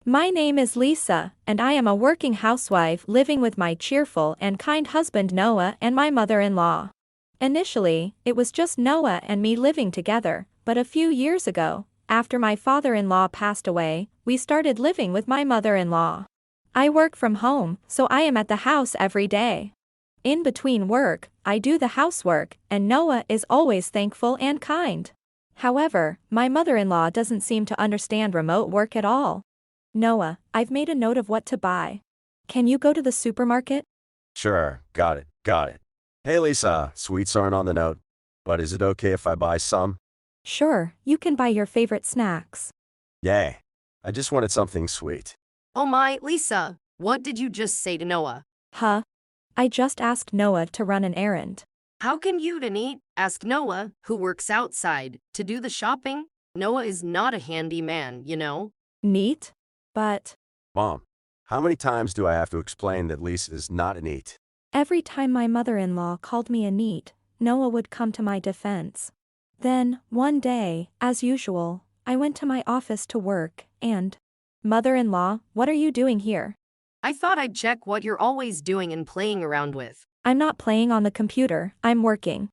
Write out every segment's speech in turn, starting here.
My name is Lisa, and I am a working housewife living with my cheerful and kind husband Noah and my mother-in-law. Initially, it was just Noah and me living together, but a few years ago, after my father-in-law passed away, we started living with my mother-in-law. I work from home, so I am at the house every day. In between work, I do the housework, and Noah is always thankful and kind. However, my mother-in-law doesn't seem to understand remote work at all. Noah, I've made a note of what to buy. Can you go to the supermarket? Sure, got it. Hey Lisa, sweets aren't on the note, but is it okay if I buy some? Sure, you can buy your favorite snacks. Yay. I just wanted something sweet. Oh my, Lisa, what did you just say to Noah? Huh? I just asked Noah to run an errand. How can you, Denise, ask Noah, who works outside, to do the shopping? Noah is not a handy man, you know? Neat? But Mom, how many times do I have to explain that Lisa is not a neat? every time my mother-in-law called me a neat, Noah would come to my defense. Then, one day, as usual, I went to my office to work, and, "Mother-in-law, what are you doing here?" I thought I'd check what you're always doing and playing around with. "I'm not playing on the computer, I'm working.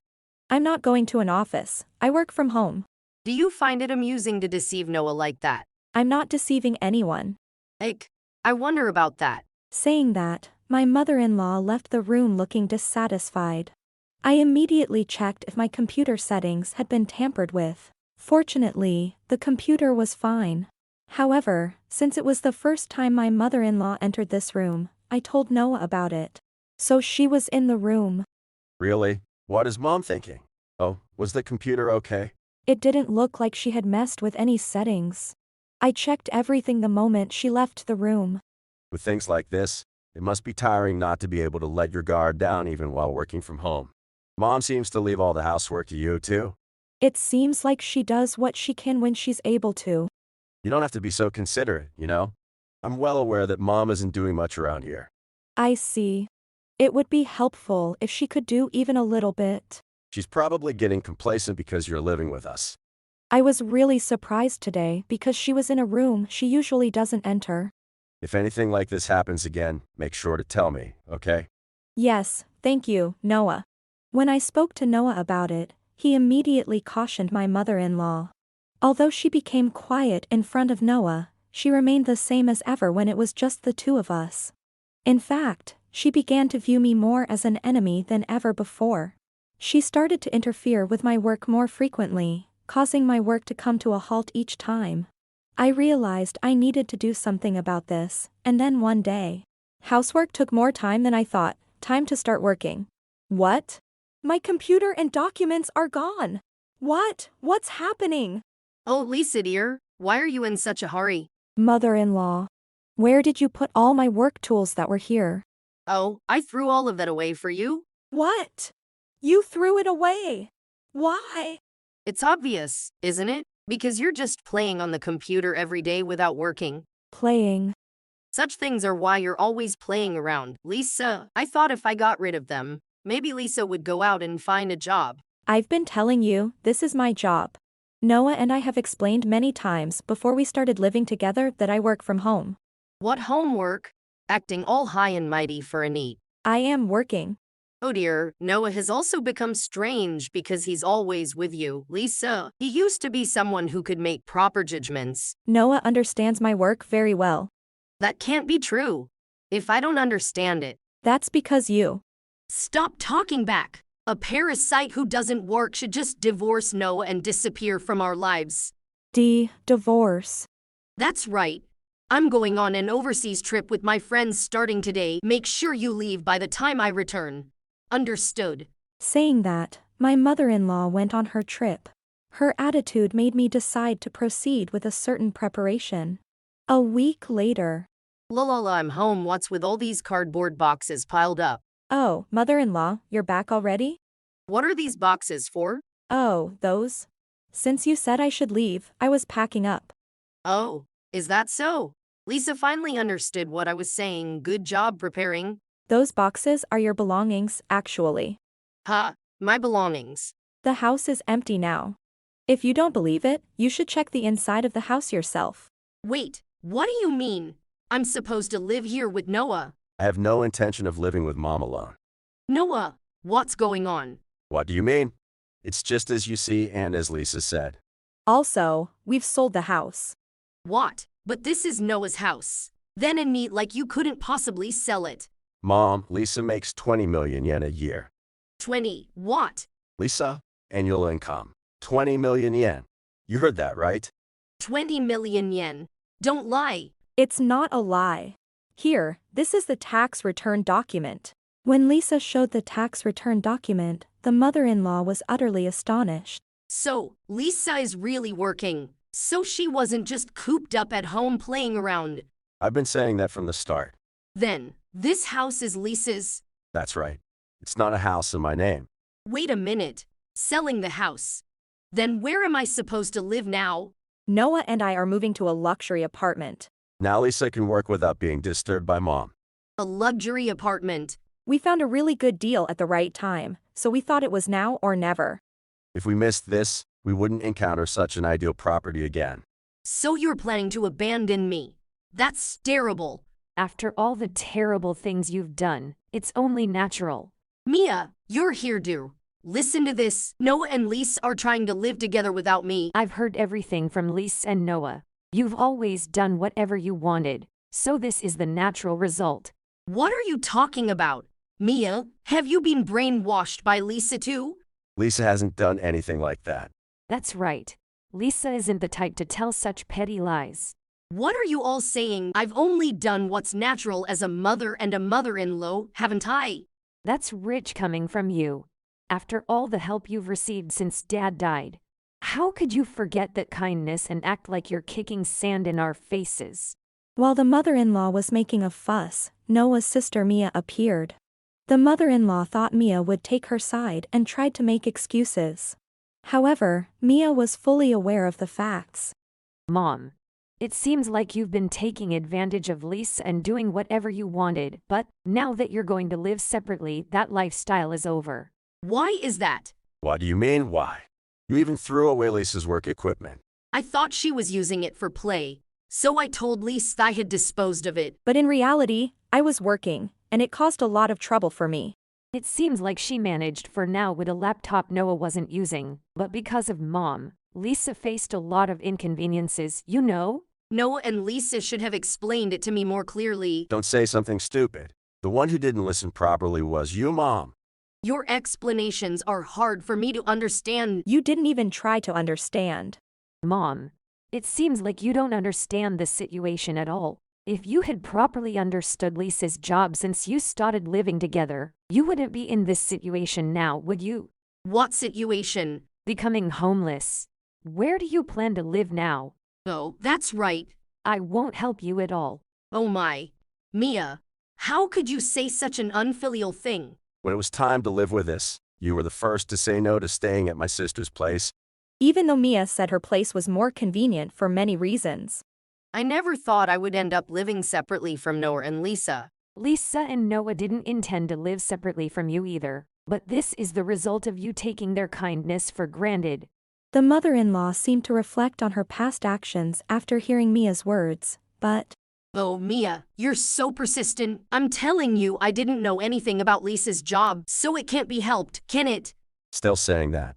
I'm not going to an office, I work from home." Do you find it amusing to deceive Noah like that? I'm not deceiving anyone. I wonder about that. Saying that, my mother-in-law left the room looking dissatisfied. I immediately checked if my computer settings had been tampered with. Fortunately, the computer was fine. However, since it was the first time my mother-in-law entered this room, I told Noah about it. So she was in the room. Really? What is Mom thinking? Oh, was the computer okay? It didn't look like she had messed with any settings. I checked everything the moment she left the room. With things like this, it must be tiring not to be able to let your guard down even while working from home. Mom seems to leave all the housework to you, too. It seems like she does what she can when she's able to. You don't have to be so considerate, you know? I'm well aware that Mom isn't doing much around here. I see. It would be helpful if she could do even a little bit. She's probably getting complacent because you're living with us. I was really surprised today because she was in a room she usually doesn't enter. If anything like this happens again, make sure to tell me, okay? Yes, thank you, Noah. When I spoke to Noah about it, he immediately cautioned my mother-in-law. Although she became quiet in front of Noah, she remained the same as ever when it was just the two of us. In fact, she began to view me more as an enemy than ever before. She started to interfere with my work more frequently, causing my work to come to a halt each time. I realized I needed to do something about this, and then one day, housework took more time than I thought. Time to start working. What? My computer and documents are gone. What's happening? Oh, Lisa dear, why are you in such a hurry? Mother-in-law, where did you put all my work tools that were here? Oh, I threw all of that away for you. What? You threw it away. Why? It's obvious, isn't it? Because you're just playing on the computer every day without working. Playing. Such things are why you're always playing around. Lisa, I thought if I got rid of them, maybe Lisa would go out and find a job. I've been telling you, this is my job. Noah and I have explained many times before we started living together that I work from home. What homework? Acting all high and mighty for a neat. I am working. Oh dear, Noah has also become strange because he's always with you. Lisa, he used to be someone who could make proper judgments. Noah understands my work very well. That can't be true. If I don't understand it. That's because you. Stop talking back. A parasite who doesn't work should just divorce Noah and disappear from our lives. Divorce. That's right. I'm going on an overseas trip with my friends starting today. Make sure you leave by the time I return. Understood. Saying that, my mother-in-law went on her trip. Her attitude made me decide to proceed with a certain preparation. A week later. La, I'm home. What's with all these cardboard boxes piled up? Oh, mother-in-law, you're back already? What are these boxes for? Oh, those? Since you said I should leave, I was packing up. Oh, is that so? Lisa finally understood what I was saying. Good job preparing. Those boxes are your belongings, actually. Ha, my belongings. The house is empty now. If you don't believe it, you should check the inside of the house yourself. Wait, What do you mean? I'm supposed to live here with Noah. I have no intention of living with Mom alone. Noah, what's going on? What do you mean? It's just as you see and as Lisa said. Also, we've sold the house. What? But this is Noah's house. Then and me like you couldn't possibly sell it. Mom, Lisa makes 20 million yen a year. 20. What? Lisa, annual income. 20 million yen. You heard that, right? 20 million yen. Don't lie. It's not a lie. Here, this is the tax return document. When Lisa showed the tax return document, the mother-in-law was utterly astonished. So, Lisa is really working. So she wasn't just cooped up at home playing around. I've been saying that from the start. Then, this house is Lisa's. That's right. It's not a house in my name. Wait a minute. Selling the house. Then where am I supposed to live now? Noah and I are moving to a luxury apartment. Now Lisa can work without being disturbed by Mom. A luxury apartment. We found a really good deal at the right time, so we thought it was now or never. If we missed this, we wouldn't encounter such an ideal property again. So you're planning to abandon me. That's terrible. After all the terrible things you've done, it's only natural. Mia, you're here, dear. Listen to this. Noah and Lise are trying to live together without me. I've heard everything from Lise and Noah. You've always done whatever you wanted, so this is the natural result. What are you talking about? Mia, have you been brainwashed by Lisa too? Lisa hasn't done anything like that. That's right. Lisa isn't the type to tell such petty lies. What are you all saying? I've only done what's natural as a mother and a mother-in-law, haven't I? That's rich coming from you. After all the help you've received since Dad died, how could you forget that kindness and act like you're kicking sand in our faces? While the mother-in-law was making a fuss, Noah's sister Mia appeared. The mother-in-law thought Mia would take her side and tried to make excuses. However, Mia was fully aware of the facts. Mom, it seems like you've been taking advantage of Lisa and doing whatever you wanted, but now that you're going to live separately, that lifestyle is over. Why is that? What do you mean, why? You even threw away Lisa's work equipment. I thought she was using it for play, so I told Lise I had disposed of it. But in reality, I was working, and it caused a lot of trouble for me. It seems like she managed for now with a laptop Noah wasn't using, but because of Mom, Lisa faced a lot of inconveniences, you know? Noah and Lisa should have explained it to me more clearly. Don't say something stupid. The one who didn't listen properly was you, Mom. Your explanations are hard for me to understand. You didn't even try to understand. Mom, it seems like you don't understand the situation at all. If you had properly understood Lisa's job since you started living together, you wouldn't be in this situation now, would you? What situation? Becoming homeless. Where do you plan to live now? Oh, that's right. I won't help you at all. Oh my. Mia, how could you say such an unfilial thing? When it was time to live with us, you were the first to say no to staying at my sister's place. Even though Mia said her place was more convenient for many reasons. I never thought I would end up living separately from Noah and Lisa. Lisa and Noah didn't intend to live separately from you either, but this is the result of you taking their kindness for granted. The mother-in-law seemed to reflect on her past actions after hearing Mia's words, but... Oh, Mia, you're so persistent. I'm telling you I didn't know anything about Lisa's job, so it can't be helped, can it? Still saying that.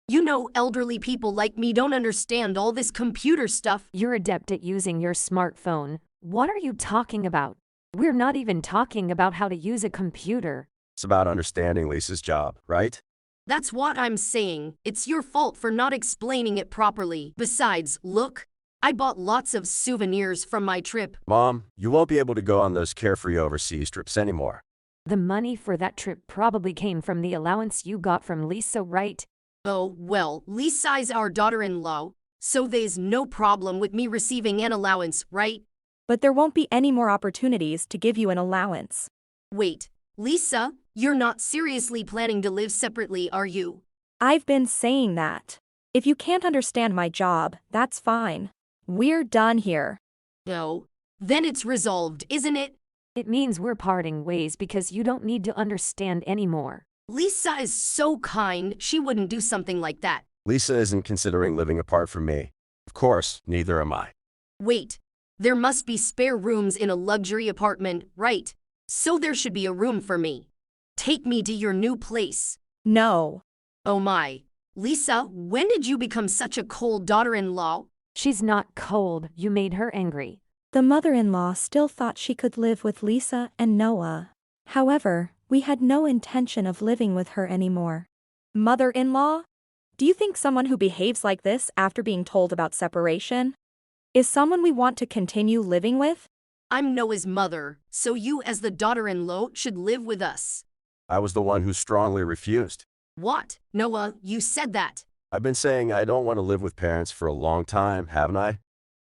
You know, elderly people like me don't understand all this computer stuff. You're adept at using your smartphone. What are you talking about? We're not even talking about how to use a computer. It's about understanding Lisa's job, right? That's what I'm saying. It's your fault for not explaining it properly. Besides, look, I bought lots of souvenirs from my trip. Mom, you won't be able to go on those carefree overseas trips anymore. The money for that trip probably came from the allowance you got from Lisa, right? Oh, well, Lisa's our daughter-in-law, so there's no problem with me receiving an allowance, right? But there won't be any more opportunities to give you an allowance. Wait, Lisa, you're not seriously planning to live separately, are you? I've been saying that. If you can't understand my job, that's fine. We're done here. No. Then it's resolved, isn't it? It means we're parting ways because you don't need to understand anymore. Lisa is so kind, she wouldn't do something like that. Lisa isn't considering living apart from me. Of course, neither am I. Wait, There must be spare rooms in a luxury apartment, right? So there should be a room for me. Take me to your new place. No. Oh my. Lisa, when did you become such a cold daughter-in-law? She's not cold, you made her angry. The mother-in-law still thought she could live with Lisa and Noah. However, we had no intention of living with her anymore. Mother-in-law? Do you think someone who behaves like this after being told about separation is someone we want to continue living with? I'm Noah's mother, so you as the daughter-in-law should live with us. I was the one who strongly refused. What? Noah, you said that. I've been saying I don't want to live with parents for a long time, haven't I?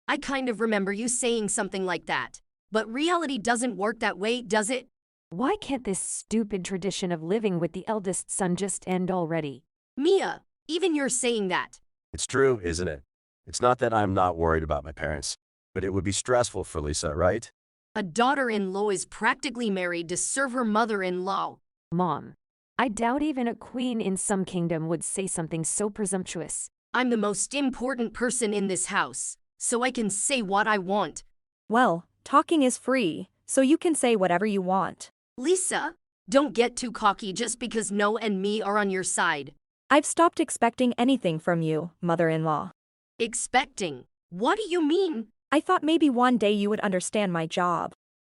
I kind of remember you saying something like that. But reality doesn't work that way, does it? Why can't this stupid tradition of living with the eldest son just end already? Mia, even you're saying that. It's true, isn't it? It's not that I'm not worried about my parents, but it would be stressful for Lisa, right? A daughter-in-law is practically married to serve her mother-in-law. Mom, I doubt even a queen in some kingdom would say something so presumptuous. I'm the most important person in this house, so I can say what I want. Well, talking is free, so you can say whatever you want. Lisa, don't get too cocky just because Noah and me are on your side. I've stopped expecting anything from you, mother-in-law. Expecting? What do you mean? I thought maybe one day you would understand my job.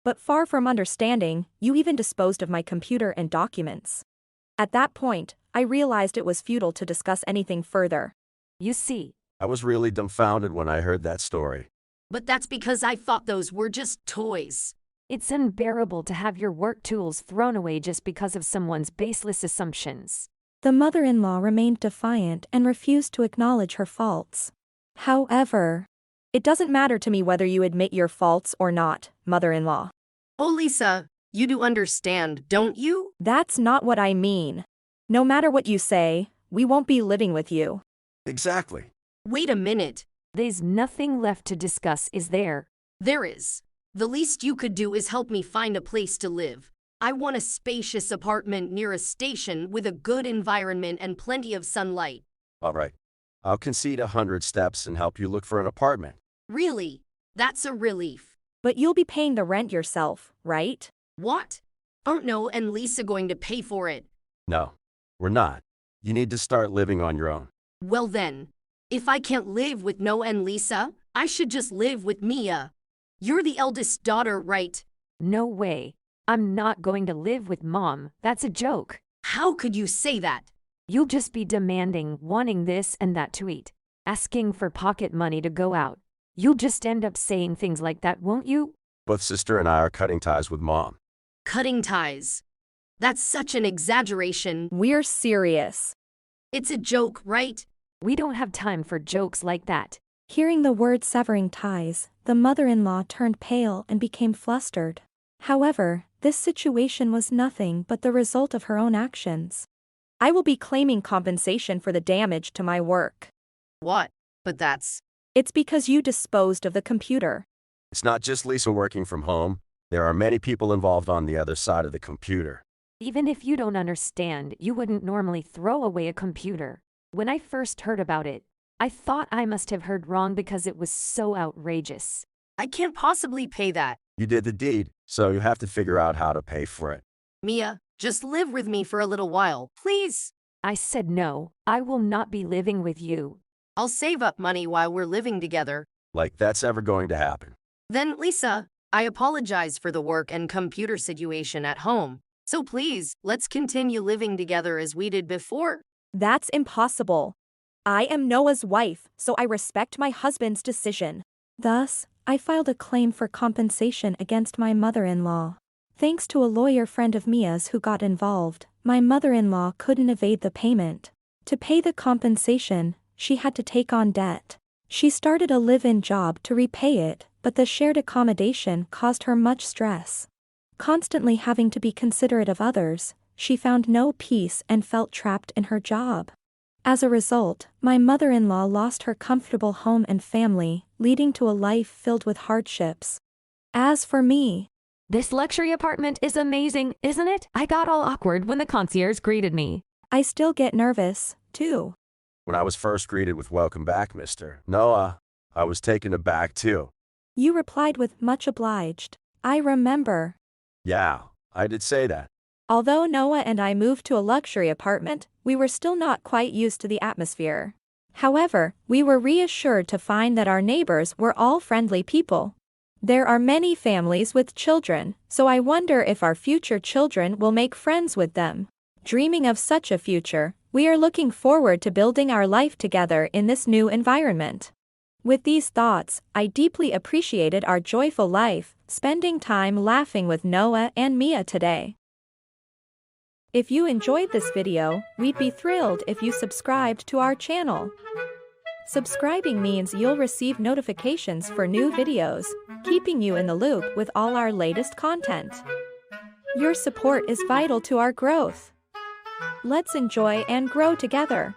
But far from understanding, you even disposed of my computer and documents. At that point, I realized it was futile to discuss anything further. You see, I was really dumbfounded when I heard that story. But that's because I thought those were just toys. it's unbearable to have your work tools thrown away just because of someone's baseless assumptions. The mother-in-law remained defiant and refused to acknowledge her faults. However, it doesn't matter to me whether you admit your faults or not, mother-in-law. Oh, Lisa, you do understand, don't you? That's not what I mean. No matter what you say, we won't be living with you. Exactly. Wait a minute. There's nothing left to discuss, is there? There is. The least you could do is help me find a place to live. I want a spacious apartment near a station with a good environment and plenty of sunlight. All right. I'll concede 100 steps and help you look for an apartment. Really? That's a relief. But you'll be paying the rent yourself, right? What? Aren't Noah and Lisa going to pay for it? No, we're not. You need to start living on your own. Well then, if I can't live with Noah and Lisa, I should just live with Mia. You're the eldest daughter, right? No way. I'm not going to live with Mom. That's a joke. How could you say that? You'll just be demanding, wanting this and that to eat, asking for pocket money to go out. You'll just end up saying things like that, won't you? Both sister and I are cutting ties with Mom. Cutting ties. That's such an exaggeration. We're serious. It's a joke, right? We don't have time for jokes like that. Hearing the word severing ties, the mother-in-law turned pale and became flustered. However, this situation was nothing but the result of her own actions. I will be claiming compensation for the damage to my work. What? But that's... It's because you disposed of the computer. It's not just Lisa working from home. There are many people involved on the other side of the computer. Even if you don't understand, you wouldn't normally throw away a computer. When I first heard about it, I thought I must have heard wrong because it was so outrageous. I can't possibly pay that. You did the deed, so you have to figure out how to pay for it. Mia, just live with me for a little while, please. I said no, I will not be living with you. I'll save up money while we're living together. Like that's ever going to happen. Then, Lisa, I apologize for the work and computer situation at home. So please, let's continue living together as we did before. That's impossible. I am Noah's wife, so I respect my husband's decision. Thus, I filed a claim for compensation against my mother-in-law. Thanks to a lawyer friend of Mia's who got involved, my mother-in-law couldn't evade the payment. To pay the compensation, she had to take on debt. She started a live-in job to repay it, but the shared accommodation caused her much stress. Constantly having to be considerate of others, she found no peace and felt trapped in her job. As a result, my mother-in-law lost her comfortable home and family, leading to a life filled with hardships. As for me, This luxury apartment is amazing, isn't it? I got all awkward when the concierge greeted me. I still get nervous, too. When I was first greeted with "Welcome back, Mr. Noah," I was taken aback too. You replied with much obliged. I remember. Yeah, I did say that. Although Noah and I moved to a luxury apartment, we were still not quite used to the atmosphere. However, we were reassured to find that our neighbors were all friendly people. There are many families with children, so I wonder if our future children will make friends with them. Dreaming of such a future, we are looking forward to building our life together in this new environment. With these thoughts, I deeply appreciated our joyful life, spending time laughing with Noah and Mia today. If you enjoyed this video, we'd be thrilled if you subscribed to our channel. Subscribing means you'll receive notifications for new videos, keeping you in the loop with all our latest content. Your support is vital to our growth. Let's enjoy and grow together.